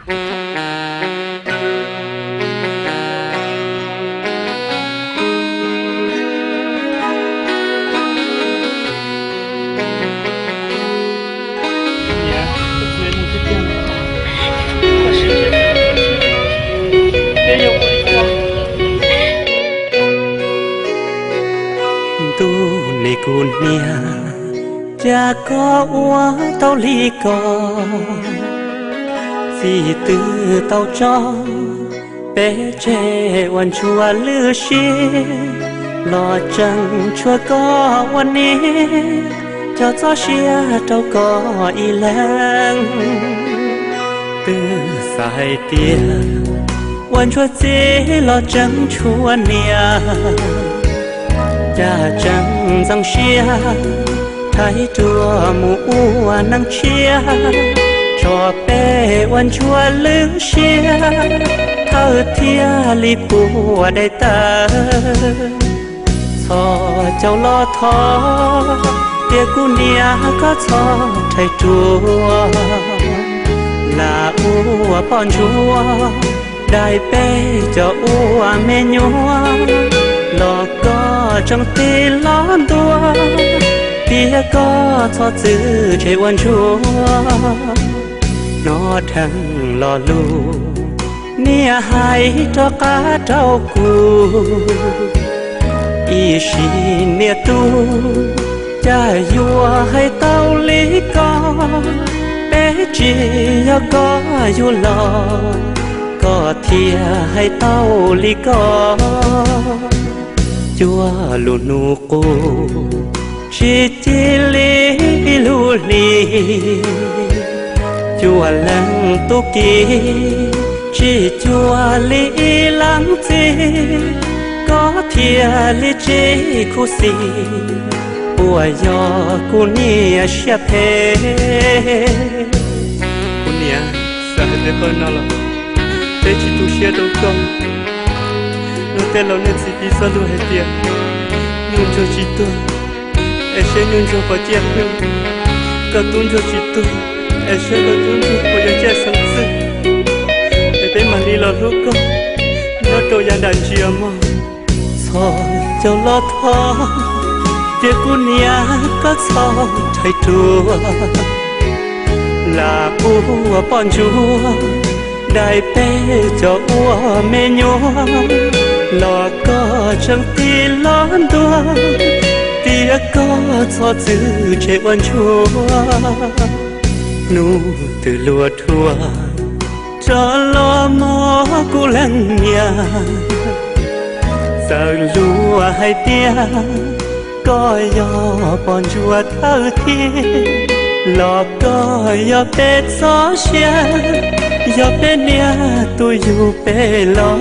tu nê cùn nia cha có ua tao li có vì từ tao cho bé trẻวันชัวลือชีรอจังชัวก็วันนี้เจ้าเชียเจ้าก็อีแรงตื่นสายเตียวันชัวจีรอจังชัวเนี่ยจะจังจังเชียไทยตัวหมู่นังเชียชอบเป้วันชัวลืมเชียเธอเทียลีปัวได้ตาซอเจ้าลอทอเตียกูเนียก็ชอไทยตัวลาอัวป้อนชัวได้เป้เจ้าอัวเมญัวหลอกก็จังตีล้อนตัวเตียก็ทอจื้อใช่วันชัวนอทั้งหล่อลูเนี่ยหายตอกาเจ้ากูอีชีเนี่ยตูจะยัวให้เต้าลีก็เป๊จีก็อยู่หลอก็เทียให้เต้าลีก็จัวลูนูกูชิจิลีลูลีจัวลังตุกีชิจัวลีลังจีก็เทียลีจีคุสีปัวยอกูเนี่ยเชียเพกูเนี่ยสาเหตุคนนั่นละเตจิตุเชียตุกงนูเตลอนสิกิสลูเฮเตียนูโจจิตุเอเชนูโจปะเจียนูกะตุนโจจิตุเอเชกะตุนโจปะเจียสังซึเอเตมันลีลอลูกนอโตยันดันเจียมอซอเจ้าลอทอเตียกูเนี่ยก็ชอบไทยตัวลาปัวป้อนชัวได้เป้เจ้าอัวเมญัวหลอกก็จังตีล้อนตัวเตียก็ทอจื้อเชวันชัวนูตื่นลัวทัวจะลอมอกูแลงยาสั่งลัวให้เตียก็ยอปอนชัวเท่าที่หลอกก็ยอเป็ดซอเชียยอเป็ดเนี่ยตัวอยู่เปลอ